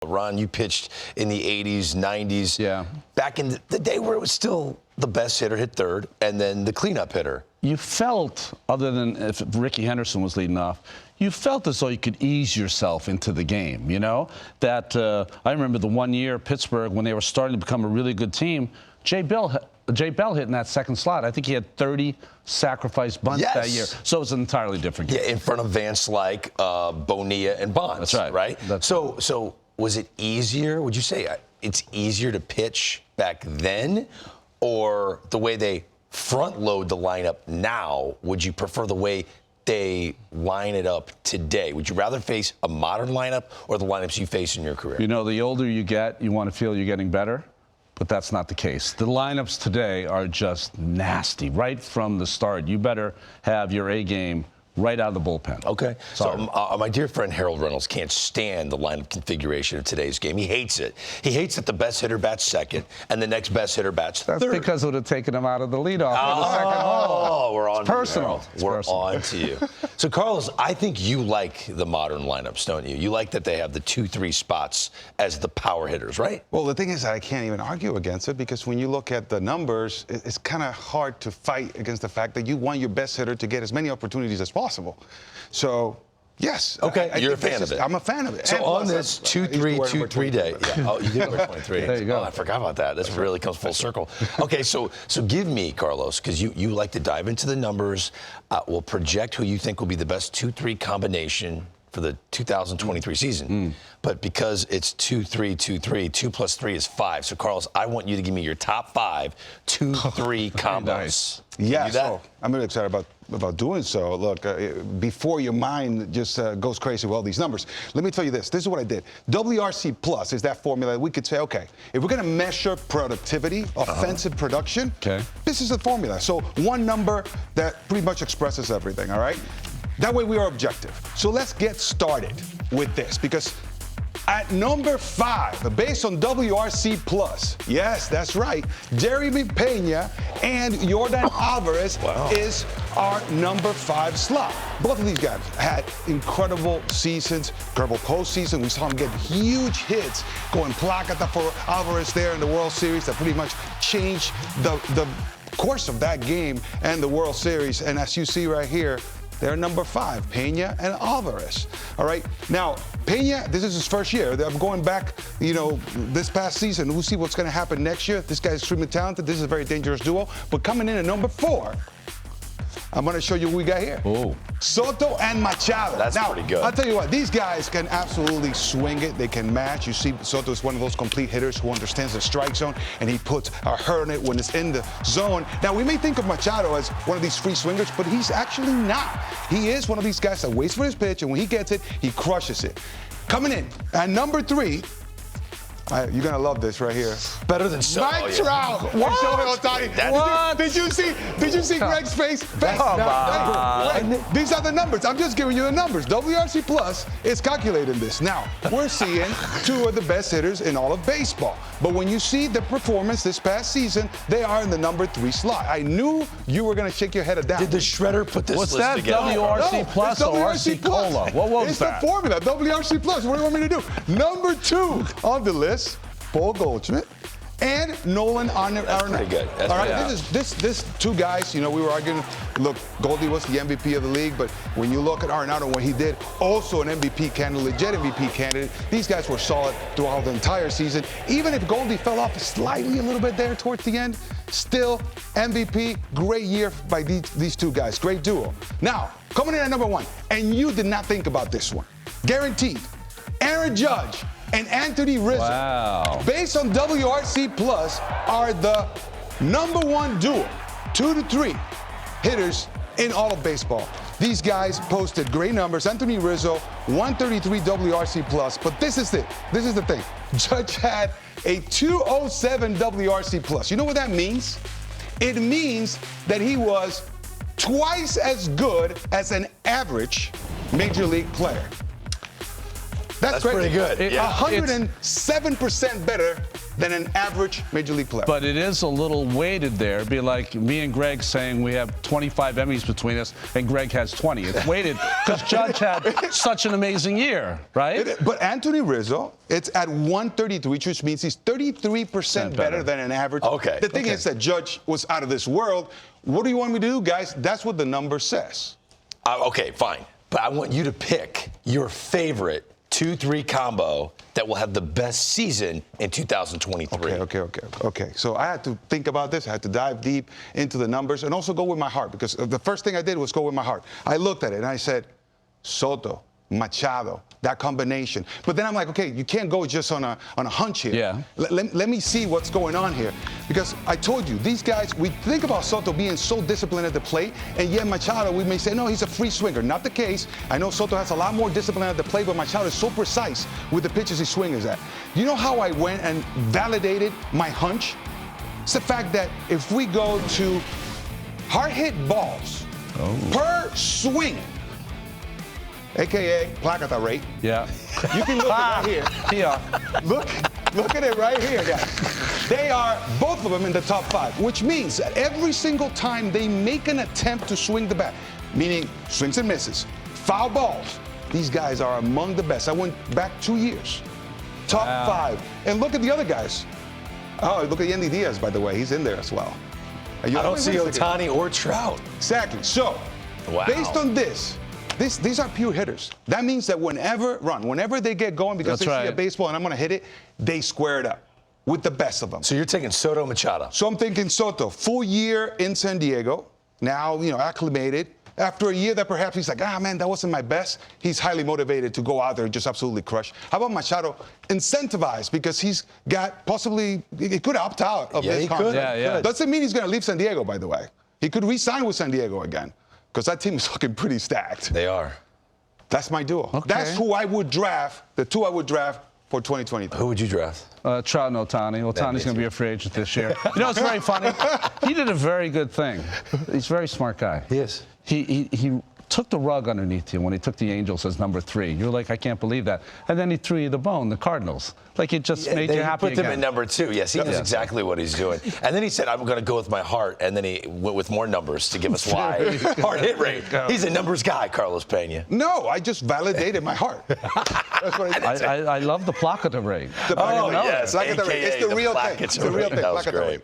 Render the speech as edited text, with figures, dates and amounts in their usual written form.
Ron, you pitched in the 80s, 90s. Yeah. Back in the day where it was still the best hitter hit third and then the cleanup hitter. You felt, other than if Ricky Henderson was leading off, you felt as though you could ease yourself into the game, you know? That I remember the one year Pittsburgh, when they were starting to become a really good team, Jay Bell hit in that second slot. I think he had 30 sacrifice bunts that year. So it was an entirely different game. Yeah, in front of Vance like Bonilla and Bonds. That's right. Right? So was it easier? Would you say it's easier to pitch back then, or the way they front load the lineup now? Would you prefer the way they line it up today? Would you rather face a modern lineup or the lineups you face in your career? You know, the older you get, you want to feel you're getting better, but that's not the case. The lineups today are just nasty right from the start. You better have your A game right out of the bullpen. Okay. Sorry. So my dear friend Harold Reynolds can't stand the lineup configuration of today's game. He hates it. He hates that the best hitter bats second and the next best hitter bats third. That's because it would have taken him out of the leadoff in the second hole. Oh, we're on It's personal. We're on to you. So, Carlos, I think you like the modern lineups, don't you? You like that they have the 2-3 spots as the power hitters, right? Well, the thing is, I can't even argue against it, because when you look at the numbers, it's kind of hard to fight against the fact that you want your best hitter to get as many opportunities as possible. So, yes. Okay, you're a fan of it. I'm a fan of it. So and on this 2-3-2-3 day. Yeah. Oh, you did wear 23. There you go. Oh, I forgot about that. This really comes full circle. Okay, so give me, Carlos, because you like to dive into the numbers. We'll project who you think will be the best 2-3 combination for the 2023 season. But because it's 2-3-2-3, 2 plus 3 is 5. So, Carlos, I want you to give me your top 5 2-3 combos. Nice. Yeah, do that? so I'm really excited about doing so. Look, before your mind just goes crazy with all these numbers, let me tell you this. This is what I did. WRC Plus is that formula that we could say, okay, if we're going to measure productivity, offensive production, this is the formula. So one number that pretty much expresses everything, all right? That way we are objective. So let's get started with this, because at number 5, based on WRC Plus, yes, that's right, Jeremy Pena and Yordan Alvarez is our number 5 slot. Both of these guys had incredible seasons, incredible postseason. We saw them get huge hits, going placata for Alvarez there in the World Series that pretty much changed the course of that game and the World Series. And as you see right here, they're number 5, Pena and Alvarez. All right. Now, Pena, this is his first year. I'm going back, you know, this past season. We'll see what's going to happen next year. This guy's extremely talented. This is a very dangerous duo. But coming in at number 4, I'm going to show you what we got here. Oh. Soto and Machado. That's now, pretty good. I'll tell you what, these guys can absolutely swing it. They can match. You see, Soto is one of those complete hitters who understands the strike zone, and he puts a hurt on it when it's in the zone. Now, we may think of Machado as one of these free swingers, but he's actually not. He is one of these guys that waits for his pitch, and when he gets it, he crushes it. Coming in at number 3, you're going to love this right here. Better than Soto. Mike Trout. What? Did you see Greg's face? Come on. These are the numbers. I'm just giving you the numbers. WRC Plus is calculating this. Now, we're seeing 2 of the best hitters in all of baseball. But when you see the performance this past season, they are in the number 3 slot. I knew you were going to shake your head at that. Did the shredder put this What's list that, together? WRC Plus or RC Cola? What was it's that? It's the formula, WRC Plus. What do you want me to do? Number 2 on the list, Paul Goldschmidt and Nolan Arenado. That's pretty good. That's all right, pretty this 2 guys, you know, we were arguing, look, Goldie was the MVP of the league, but when you look at Arenado, what he did, also an MVP candidate, legit MVP candidate, these guys were solid throughout the entire season. Even if Goldie fell off slightly a little bit there towards the end, still MVP, great year by these 2 guys, great duo. Now, coming in at number 1, and you did not think about this one, guaranteed, Aaron Judge and Anthony Rizzo, based on WRC Plus, are the number 1 duo, 2-3 hitters in all of baseball. These guys posted great numbers. Anthony Rizzo, 133 WRC Plus, but this is it. This is the thing. Judge had a 207 WRC Plus. You know what that means? It means that he was twice as good as an average major league player. That's crazy. pretty good. It- Yeah. 107% better than an average Major League player. But it is a little weighted there. It'd be like me and Greg saying we have 25 Emmys between us, and Greg has 20. It's weighted because Judge had such an amazing year, right? But Anthony Rizzo, it's at 133, which means he's 33% better than an average. Okay. The thing is that Judge was out of this world. What do you want me to do, guys? That's what the number says. Okay, fine. But I want you to pick your favorite 2-3 combo that will have the best season in 2023. Okay. So I had to think about this. I had to dive deep into the numbers and also go with my heart, because the first thing I did was go with my heart. I looked at it and I said, Soto, Machado, that combination. But then I'm like, okay, you can't go just on a hunch here. Yeah. Let me see what's going on here. Because I told you, these guys, we think about Soto being so disciplined at the plate, and yet Machado, we may say, no, he's a free swinger. Not the case. I know Soto has a lot more discipline at the plate, but Machado is so precise with the pitches he swings at. You know how I went and validated my hunch? It's the fact that if we go to hard hit balls per swing, AKA placata rate. Yeah. You can look at it right here. Yeah. Look at it right here, guys. They are, both of them, in the top 5, which means that every single time they make an attempt to swing the bat, meaning swings and misses, foul balls, these guys are among the best. I went back 2 years. Top 5. And look at the other guys. Oh, look at Yandy Diaz, by the way. He's in there as well. I don't see Ohtani or Trout. Exactly. So, Wow. based on this, these are pure hitters. That means that whenever they get going, because That's they see a right. baseball and I'm going to hit it, they square it up with the best of them. So you're taking Soto Machado. So I'm thinking Soto, full year in San Diego, now, acclimated. After a year that perhaps he's like, man, that wasn't my best, he's highly motivated to go out there and just absolutely crush. How about Machado? Incentivized, because he's got possibly, he could opt out of this he contract. could. Yeah. Doesn't mean he's going to leave San Diego, by the way. He could re-sign with San Diego again, because that team is looking pretty stacked. They are. That's my duo. Okay. That's who I would draft, the two I would draft for 2023. Who would you draft? Trout and Ohtani. Ohtani's going to be a free agent this year. It's very funny. He did a very good thing. He's a very smart guy. He is. He took the rug underneath you when he took the Angels as number 3. You're like, I can't believe that. And then he threw you the bone, the Cardinals. Like, it just made you happy Put them again. at number 2. Yes, he knows exactly what he's doing. And then he said, I'm going to go with my heart. And then he went with more numbers to give us why. Hard hit rate. He's a numbers guy, Carlos Pena. No, I just validated my heart. That's what I did. I love the placata rate. The placata rate. yes. Placata rate. It's AKA the real thing. plackets It's the real rate. thing. That was Placata rate. great.